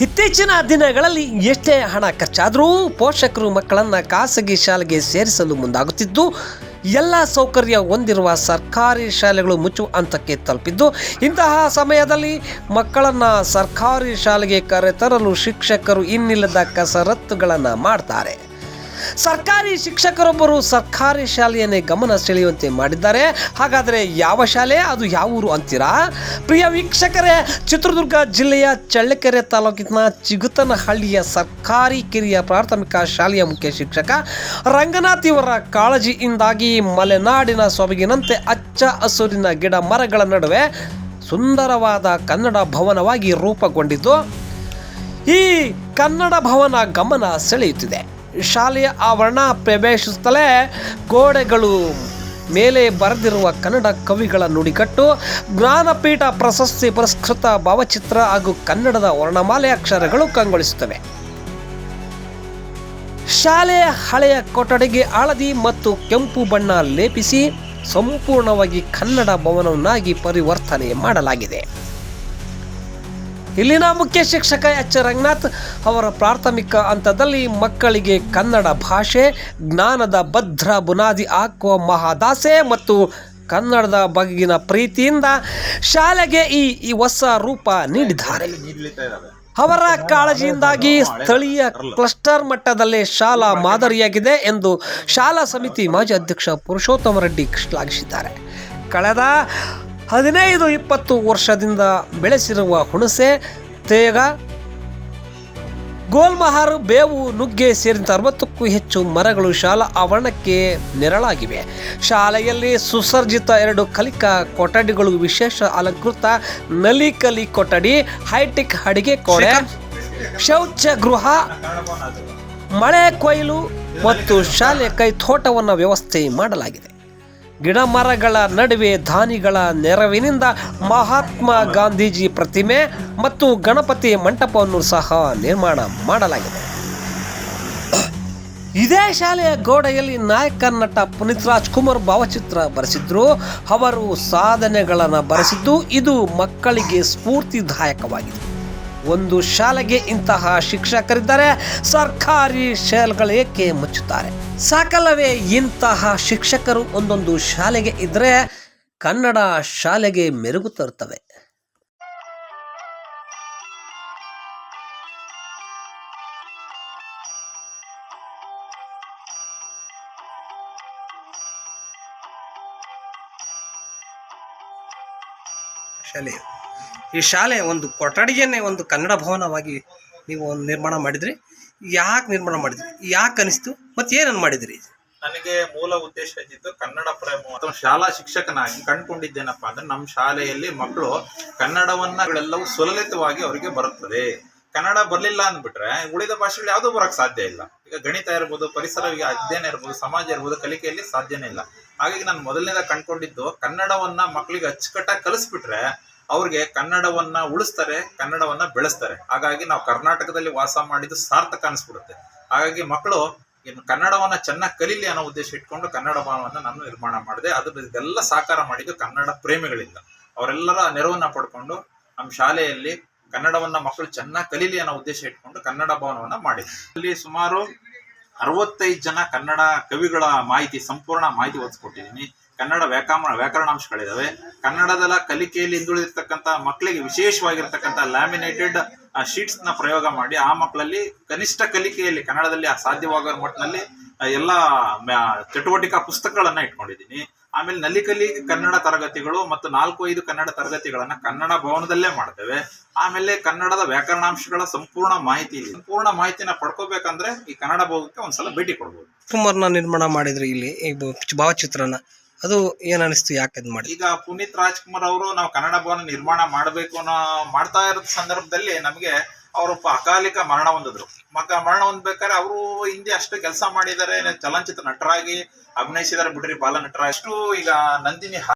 ಇತ್ತೀಚಿನ ದಿನಗಳಲ್ಲಿ ಎಷ್ಟೇ ಹಣ ಖರ್ಚಾದರೂ ಪೋಷಕರು ಮಕ್ಕಳನ್ನು ಖಾಸಗಿ ಶಾಲೆಗೆ ಸೇರಿಸಲು ಮುಂದಾಗುತ್ತಿದ್ದು, ಎಲ್ಲ ಸೌಕರ್ಯ ಹೊಂದಿರುವ ಸರ್ಕಾರಿ ಶಾಲೆಗಳು ಮುಚ್ಚುವ ಹಂತಕ್ಕೆ ತಲುಪಿದ್ದು, ಇಂತಹ ಸಮಯದಲ್ಲಿ ಮಕ್ಕಳನ್ನು ಸರ್ಕಾರಿ ಶಾಲೆಗೆ ಕರೆತರಲು ಶಿಕ್ಷಕರು ಇನ್ನಿಲ್ಲದ ಕಸರತ್ತುಗಳನ್ನು ಮಾಡ್ತಾರೆ. ಸರ್ಕಾರಿ ಶಿಕ್ಷಕರೊಬ್ಬರು ಸರ್ಕಾರಿ ಶಾಲೆಯನ್ನೇ ಗಮನ ಸೆಳೆಯುವಂತೆ ಮಾಡಿದ್ದಾರೆ. ಹಾಗಾದರೆ ಯಾವ ಶಾಲೆ, ಅದು ಯಾವ ಊರು ಅಂತೀರಾ? ಪ್ರಿಯ ವೀಕ್ಷಕರೇ, ಚಿತ್ರದುರ್ಗ ಜಿಲ್ಲೆಯ ಚಳ್ಳಕೆರೆ ತಾಲೂಕಿನ ಚಿಗುತನಹಳ್ಳಿಯ ಸರ್ಕಾರಿ ಕಿರಿಯ ಪ್ರಾಥಮಿಕ ಶಾಲೆಯ ಮುಖ್ಯ ಶಿಕ್ಷಕ ರಂಗನಾಥ್ ಇವರ ಕಾಳಜಿಯಿಂದಾಗಿ ಮಲೆನಾಡಿನ ಸೊಬಗಿನಂತೆ ಹಚ್ಚ ಹಸುರಿನ ಗಿಡ ಮರಗಳ ನಡುವೆ ಸುಂದರವಾದ ಕನ್ನಡ ಭವನವಾಗಿ ರೂಪುಗೊಂಡಿದ್ದು, ಈ ಕನ್ನಡ ಭವನ ಗಮನ ಸೆಳೆಯುತ್ತಿದೆ. ಶಾಲೆಯ ಆವರಣ ಪ್ರವೇಶಿಸುತ್ತಲೇ ಗೋಡೆಗಳು ಮೇಲೆ ಬರೆದಿರುವ ಕನ್ನಡ ಕವಿಗಳ ನುಡಿಗಟ್ಟು, ಜ್ಞಾನಪೀಠ ಪ್ರಶಸ್ತಿ ಪುರಸ್ಕೃತ ಭಾವಚಿತ್ರ ಹಾಗೂ ಕನ್ನಡದ ವರ್ಣಮಾಲೆ ಅಕ್ಷರಗಳು ಕಂಗೊಳಿಸುತ್ತವೆ. ಶಾಲೆಯ ಹಳೆಯ ಕೊಠಡಿಗೆ ಹಳದಿ ಮತ್ತು ಕೆಂಪು ಬಣ್ಣ ಲೇಪಿಸಿ ಸಂಪೂರ್ಣವಾಗಿ ಕನ್ನಡ ಭವನವನ್ನಾಗಿ ಪರಿವರ್ತನೆ ಮಾಡಲಾಗಿದೆ. ಇಲ್ಲಿನ ಮುಖ್ಯ ಶಿಕ್ಷಕ ಎಚ್ ರಂಗನಾಥ್ ಅವರ ಪ್ರಾಥಮಿಕ ಹಂತದಲ್ಲಿ ಮಕ್ಕಳಿಗೆ ಕನ್ನಡ ಭಾಷೆ, ಜ್ಞಾನದ ಭದ್ರ ಬುನಾದಿ ಹಾಕುವ ಮಹಾದಾಸೆ ಮತ್ತು ಕನ್ನಡದ ಬಗೆಗಿನ ಪ್ರೀತಿಯಿಂದ ಶಾಲೆಗೆ ಈ ಹೊಸ ರೂಪ ನೀಡಿದ್ದಾರೆ. ಅವರ ಕಾಳಜಿಯಿಂದಾಗಿ ಸ್ಥಳೀಯ ಕ್ಲಸ್ಟರ್ ಮಟ್ಟದಲ್ಲೇ ಶಾಲಾ ಮಾದರಿಯಾಗಿದೆ ಎಂದು ಶಾಲಾ ಸಮಿತಿ ಮಾಜಿ ಅಧ್ಯಕ್ಷ ಪುರುಷೋತ್ತಮ ರೆಡ್ಡಿ ಶ್ಲಾಘಿಸಿದ್ದಾರೆ. ಕಳೆದ 15-20 ವರ್ಷದಿಂದ ಬೆಳೆಸಿರುವ ಹುಣಸೆ, ತೇಗ, ಗೋಲ್ಮಹಾರು, ಬೇವು, ನುಗ್ಗೆ ಸೇರಿದಂತೆ 60ಕ್ಕೂ ಹೆಚ್ಚು ಮರಗಳು ಶಾಲಾ ಆವರಣಕ್ಕೆ ನೆರಳಾಗಿವೆ. ಶಾಲೆಯಲ್ಲಿ ಸುಸಜ್ಜಿತ 2 ಕಲಿಕಾ ಕೊಠಡಿಗಳು, ವಿಶೇಷ ಅಲಂಕೃತ ನಲಿಕಲಿ ಕೊಠಡಿ, ಹೈಟೆಕ್ ಅಡಿಗೆ ಕೋಣೆ, ಶೌಚ ಗೃಹ, ಮಳೆ ಕೊಯ್ಲು ಮತ್ತು ಶಾಲೆ ಕೈತೋಟವನ್ನು ವ್ಯವಸ್ಥೆ ಮಾಡಲಾಗಿದೆ. ಗಿಡ ಮರಗಳ ನಡುವೆ ದಾನಿಗಳ ನೆರವಿನಿಂದ ಮಹಾತ್ಮ ಗಾಂಧೀಜಿ ಪ್ರತಿಮೆ ಮತ್ತು ಗಣಪತಿ ಮಂಟಪವನ್ನು ಸಹ ನಿರ್ಮಾಣ ಮಾಡಲಾಗಿದೆ. ಇದೇ ಶಾಲೆಯ ಗೋಡೆಯಲ್ಲಿ ನಾಯಕ ನಟ ಪುನೀತ್ ರಾಜ್ಕುಮಾರ್ ಭಾವಚಿತ್ರ ಬರೆಸಿದ್ರು. ಅವರು ಸಾಧನೆಗಳನ್ನು ಬರೆಸಿದ್ದು ಇದು ಮಕ್ಕಳಿಗೆ ಸ್ಫೂರ್ತಿದಾಯಕವಾಗಿದೆ. ಒಂದು ಶಾಲೆಗೆ ಇಂತಹ ಶಿಕ್ಷಕರಿದ್ದರೆ ಸರ್ಕಾರಿ ಶಾಲೆಗಳು ಏಕೆ ಮುಚ್ಚುತ್ತಾರೆ? ಸಾಕಲ್ಲವೇ ಇಂತಹ ಶಿಕ್ಷಕರು ಒಂದೊಂದು ಶಾಲೆಗೆ ಇದ್ದರೆ ಕನ್ನಡ ಶಾಲೆಗೆ ಮೆರುಗು ತರುತ್ತವೆ. ಈ ಶಾಲೆ ಒಂದು ಕೊಠಡಿಯನ್ನೇ ಒಂದು ಕನ್ನಡ ಭವನವಾಗಿ ನೀವು ನಿರ್ಮಾಣ ಮಾಡಿದ್ರಿ. ಯಾಕೆ ನಿರ್ಮಾಣ ಮಾಡಿದ್ರಿ? ಯಾಕೆ ಅನಿಸ್ತು? ಮತ್ತೆ ಏನನ್ನು ಮಾಡಿದ್ರಿ? ನನಗೆ ಮೂಲ ಉದ್ದೇಶ ಇದ್ದಿದ್ದು ಕನ್ನಡ ಪ್ರೇಮ ಅಥವಾ ಶಾಲಾ ಶಿಕ್ಷಕನಾಗಿ ಕಂಡುಕೊಂಡಿದ್ದೇನಪ್ಪ ಅಂದ್ರೆ ನಮ್ಮ ಶಾಲೆಯಲ್ಲಿ ಮಕ್ಕಳು ಕನ್ನಡವನ್ನೆಲ್ಲವೂ ಸುಲಲಿತವಾಗಿ ಅವರಿಗೆ ಬರುತ್ತದೆ. ಕನ್ನಡ ಬರಲಿಲ್ಲ ಅಂದ್ಬಿಟ್ರೆ ಉಳಿದ ಭಾಷೆಗಳು ಯಾವುದೂ ಬರೋಕ್ಕೆ ಸಾಧ್ಯ ಇಲ್ಲ. ಈಗ ಗಣಿತ ಇರ್ಬೋದು, ಪರಿಸರ ಅಧ್ಯಯನ ಇರ್ಬೋದು, ಸಮಾಜ ಇರ್ಬೋದು, ಕಲಿಕೆಯಲ್ಲಿ ಸಾಧ್ಯನೇ ಇಲ್ಲ. ಹಾಗಾಗಿ ನಾನು ಮೊದಲನೇದ ಕಂಡುಕೊಂಡಿದ್ದು ಕನ್ನಡವನ್ನ ಮಕ್ಕಳಿಗೆ ಅಚ್ಚುಕಟ್ಟಾಗಿ ಕಲಿಸ್ಬಿಟ್ರೆ ಅವ್ರಿಗೆ ಕನ್ನಡವನ್ನ ಉಳಿಸ್ತಾರೆ, ಕನ್ನಡವನ್ನ ಬೆಳೆಸ್ತಾರೆ. ಹಾಗಾಗಿ ನಾವು ಕರ್ನಾಟಕದಲ್ಲಿ ವಾಸ ಮಾಡಿದ್ದು ಸಾರ್ಥಕ ಅನಿಸ್ಬಿಡುತ್ತೆ. ಹಾಗಾಗಿ ಮಕ್ಕಳು ಇನ್ನು ಕನ್ನಡವನ್ನ ಚೆನ್ನಾಗಿ ಕಲೀಲಿ ಅನ್ನೋ ಉದ್ದೇಶ ಇಟ್ಕೊಂಡು ಕನ್ನಡ ಭವನವನ್ನ ನಾನು ನಿರ್ಮಾಣ ಮಾಡಿದೆ. ಇದೆಲ್ಲ ಸಾಕಾರ ಮಾಡಿದ್ದು ಕನ್ನಡ ಪ್ರೇಮಿಗಳಿಂದ. ಅವರೆಲ್ಲರ ನೆರವನ್ನ ಪಡ್ಕೊಂಡು ನಮ್ಮ ಶಾಲೆಯಲ್ಲಿ ಕನ್ನಡವನ್ನ ಮಕ್ಕಳು ಚೆನ್ನಾಗಿ ಕಲೀಲಿ ಅನ್ನೋ ಉದ್ದೇಶ ಇಟ್ಕೊಂಡು ಕನ್ನಡ ಭವನವನ್ನ ಮಾಡಿದ್ವಿ. ಅಲ್ಲಿ ಸುಮಾರು 65 ಜನ ಕನ್ನಡ ಕವಿಗಳ ಮಾಹಿತಿ, ಸಂಪೂರ್ಣ ಮಾಹಿತಿ ಓದಿಸ್ಕೊಟ್ಟಿದ್ದೀನಿ. ಕನ್ನಡ ವ್ಯಾಕರಣಾಂಶಗಳಿದಾವೆ. ಕನ್ನಡದ ಕಲಿಕೆಯಲ್ಲಿ ಹಿಂದುಳಿದಿರ್ತಕ್ಕಂಥ ಮಕ್ಕಳಿಗೆ ವಿಶೇಷವಾಗಿರ್ತಕ್ಕಂಥ ಲ್ಯಾಮಿನೇಟೆಡ್ ಶೀಟ್ಸ್ ನ ಪ್ರಯೋಗ ಮಾಡಿ ಆ ಮಕ್ಕಳಲ್ಲಿ ಕನಿಷ್ಠ ಕಲಿಕೆಯಲ್ಲಿ ಕನ್ನಡದಲ್ಲಿ ಸಾಧ್ಯವಾಗೋ ಮಟ್ಟಿನಲ್ಲಿ ಎಲ್ಲ ಚಟುವಟಿಕಾ ಪುಸ್ತಕಗಳನ್ನ ಇಟ್ಕೊಂಡಿದ್ದೀನಿ. ಆಮೇಲೆ ನಲಿಕಲಿ ಕನ್ನಡ ತರಗತಿಗಳು ಮತ್ತು 4-5 ಕನ್ನಡ ತರಗತಿಗಳನ್ನ ಕನ್ನಡ ಭವನದಲ್ಲೇ ಮಾಡ್ತೇವೆ. ಆಮೇಲೆ ಕನ್ನಡದ ವ್ಯಾಕರಣಾಂಶಗಳ ಸಂಪೂರ್ಣ ಮಾಹಿತಿನ ಪಡ್ಕೋಬೇಕಂದ್ರೆ ಈ ಕನ್ನಡ ಭವನಕ್ಕೆ ಒಂದ್ಸಲ ಭೇಟಿ ಕೊಡ್ಬೋದು. ಕುಮಾರ್ನ ನಿರ್ಮಾಣ ಮಾಡಿದ್ರಿ ಇಲ್ಲಿ ಭಾವಚಿತ್ರನ, ಅದು ಏನ್ ಅನಿಸ್ತು? ಯಾಕೆ ಮಾಡಿ? ಈಗ ಪುನೀತ್ ರಾಜ್ಕುಮಾರ್ ಅವರು ನಾವು ಕನ್ನಡ ಭವನ ನಿರ್ಮಾಣ ಮಾಡಬೇಕು ಅನ್ನೋ ಮಾಡ್ತಾ ಇರೋ ಸಂದರ್ಭದಲ್ಲಿ ನಮಗೆ ಅವರು ಅಕಾಲಿಕ ಮರಣ ಹೊಂದಿದ್ರು. ಮರಣ ಹೊಂದ್ಬೇಕಾದ್ರೆ ಅವರು ಹಿಂದೆ ಅಷ್ಟು ಕೆಲಸ ಮಾಡಿದ್ದಾರೆ, ಚಲನಚಿತ್ರ ನಟರಾಗಿ ಅಭಿನಯಿಸಿದಾರೆ ಬಿಡ್ರಿ, ಬಾಲ ನಟರ ಅಷ್ಟು. ಈಗ ನಂದಿನಿ